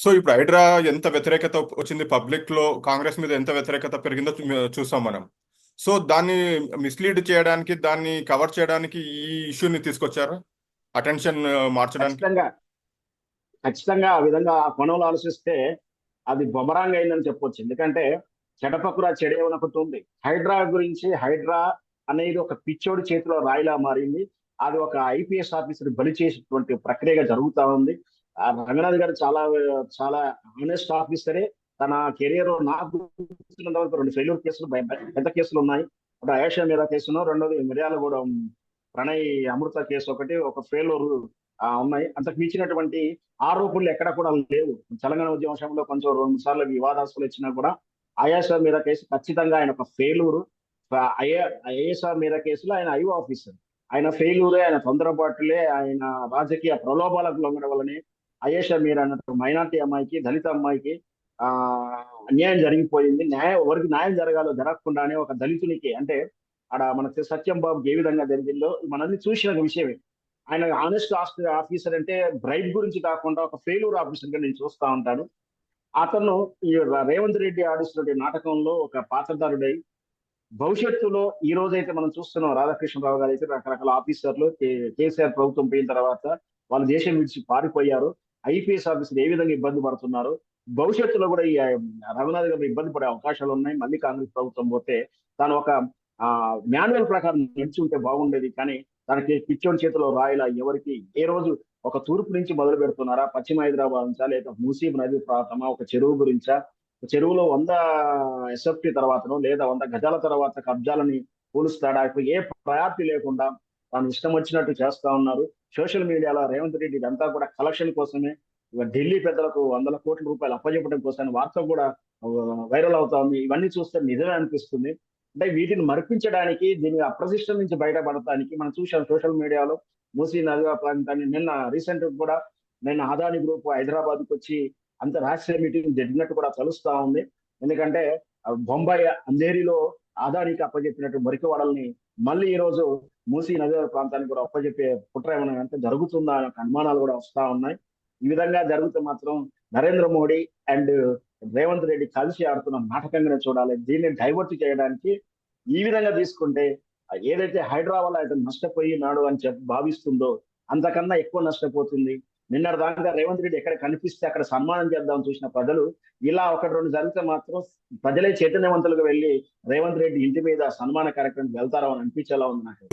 So ఇప్పుడు హైడ్రా ఎంత వ్యతిరేకత వచ్చింది పబ్లిక్ లో, కాంగ్రెస్ మీద ఎంత వ్యతిరేకత పెరిగిందో చూసాం మనం. సో దాన్ని మిస్లీడ్ చేయడానికి, దాన్ని కవర్ చేయడానికి ఈ ఇష్యూని తీసుకొచ్చారా, అటెన్షన్ మార్చడానికి? ఖచ్చితంగా ఖచ్చితంగా ఆ విధంగా ఆ కోణంలో ఆలోచిస్తే అది బొమరాంగ్ అయిందని చెప్పొచ్చు. ఎందుకంటే చెడపకురా చెడేవనొకటి ఉంది. హైడ్రా గురించి, హైడ్రా అనేది ఒక పిచ్చోడి చేతిలో రాయిలా మారింది. అది ఒక ఐపీఎస్ ఆఫీసర్ బలి చేసేటువంటి ప్రక్రియగా జరుగుతా ఉంది. రంగనాథ్ గారు చాలా చాలా ఆనెస్ట్ ఆఫీసరే. తన కెరియర్ నాకు గుర్తున్నంత వరకు 2 ఫెయిల్యూర్ కేసులు, పెద్ద కేసులు ఉన్నాయి. ఒకటి అయేషా మీరా కేసును, రెండోది మిర్యాలగూడెం ప్రణయ్ అమృత కేసు ఒకటి, ఒక ఫెయిల్యూర్ ఉన్నాయి. అంతకు మించినటువంటి ఆరోపణలు ఎక్కడ కూడా లేవు. తెలంగాణ ఉద్యమ సమయంలో కొంచెం 2 సార్లు వివాదాస్పదలు ఇచ్చినా కూడా అయేషా మీరా కేసు ఖచ్చితంగా ఆయన ఒక ఫెయిల్యూర్. అయేషా మీరా కేసులో ఆయన ఐఓ ఆఫీసర్. ఆయన ఫెయిల్యూరే, ఆయన తొందరపాటులే, ఆయన రాజకీయ ప్రలోభాలకు లొంగడం వల్లనే అయేషా మీరా అన్నట్టు మైనార్టీ అమ్మాయికి, దళిత అమ్మాయికి ఆ అన్యాయం జరిగిపోయింది. ఎవరికి న్యాయం జరగాలో జరగకుండానే ఒక దళితునికి, అంటే ఆడ మనకి సత్యం బాబుకి ఏ విధంగా జరిగిందో మనల్ని చూసిన విషయమే. ఆయన ఆనెస్ట్ ఆఫీసర్ అంటే బ్రైబ్ గురించి కాకుండా ఒక ఫెయిల్యూర్ ఆఫీసర్ గా నేను చూస్తా ఉంటాను. అతను ఈ రేవంత్ రెడ్డి ఆడిస్తున్న నాటకంలో ఒక పాత్రధారుడై భవిష్యత్తులో ఈ రోజైతే మనం చూస్తున్నాం, రాధాకృష్ణరావు గారు అయితే రకరకాల ఆఫీసర్లు కేసీఆర్ ప్రభుత్వం పోయిన తర్వాత వాళ్ళు దేశం విడిచి పారిపోయారు. ఐపీఎస్ ఆఫీసర్ ఏ విధంగా ఇబ్బంది పడుతున్నారు, భవిష్యత్తులో కూడా ఈ రఘునాథ్ గారు ఇబ్బంది పడే అవకాశాలు ఉన్నాయి. మళ్ళీ కాంగ్రెస్ ప్రభుత్వం పోతే తాను ఒక మాన్యువల్ ప్రకారం నడిచి ఉంటే బాగుండేది. కానీ తనకి పిచ్చోడి చేతిలో రాయిలా ఎవరికి ఏ రోజు ఒక తూర్పు నుంచి మొదలు పెడుతున్నారా, పశ్చిమ హైదరాబాద్ నుంచా, లేదా ముసీబ్ నది ప్రాంతమా, ఒక చెరువు గురించా, చెరువులో 100 ఎస్ఎఫ్టీ తర్వాతనో లేదా 100 గజాల తర్వాత కబ్జాలని కూలుస్తాడా, ఇప్పుడు ఏ ప్రయారిటీ లేకుండా తాను ఇష్టం వచ్చినట్టు చేస్తా ఉన్నారు. సోషల్ మీడియాలో రేవంత్ రెడ్డి ఇదంతా కూడా కలెక్షన్ కోసమే, ఢిల్లీ పెద్దలకు 100 కోట్ల రూపాయలు అప్పచెప్పడం కోసం వార్త కూడా వైరల్ అవుతా ఉంది. ఇవన్నీ చూస్తే నిజమే అనిపిస్తుంది. అంటే వీటిని మరిపించడానికి, దీని అప్రదిష్టం నుంచి బయటపడటానికి మనం చూసాం సోషల్ మీడియాలో మూసీ నది ప్రాంతాన్ని. నిన్న రీసెంట్ కూడా నిన్న అదాని గ్రూప్ హైదరాబాద్కి వచ్చి అంత రహస్య మీటింగ్ జరిగినట్టు కూడా తెలుస్తా ఉంది. ఎందుకంటే బొంబాయి అంధేరిలో అదానికి అప్పచెప్పినట్టు మురికివాడల్ని మళ్ళీ ఈ రోజు మూసీ నది ప్రాంతానికి కూడా అప్పచెప్పే కుట్ర ఏమైనా అంటే జరుగుతుందా అనే అనుమానాలు కూడా వస్తా ఉన్నాయి. ఈ విధంగా జరిగితే మాత్రం నరేంద్ర మోడీ అండ్ రేవంత్ రెడ్డి కలిసి ఆడుతున్న నాటకంగానే చూడాలి. దీన్ని డైవర్ట్ చేయడానికి ఈ విధంగా తీసుకుంటే ఏదైతే హైడ్రా వల్ల అయితే నష్టపోయినాడు అని చెప్పి భావిస్తుందో అంతకన్నా ఎక్కువ నష్టపోతుంది. నిన్నటి దాకా రేవంత్ రెడ్డి ఎక్కడ కనిపిస్తే అక్కడ సన్మానం చేద్దామని చూసిన ప్రజలు ఇలా 1-2 జరిగితే మాత్రం ప్రజలే చైతన్యవంతులుగా వెళ్ళి రేవంత్ రెడ్డి ఇంటి మీద సన్మాన కార్యక్రమం వెళ్తారో అని అనిపించేలా ఉంది నాకు.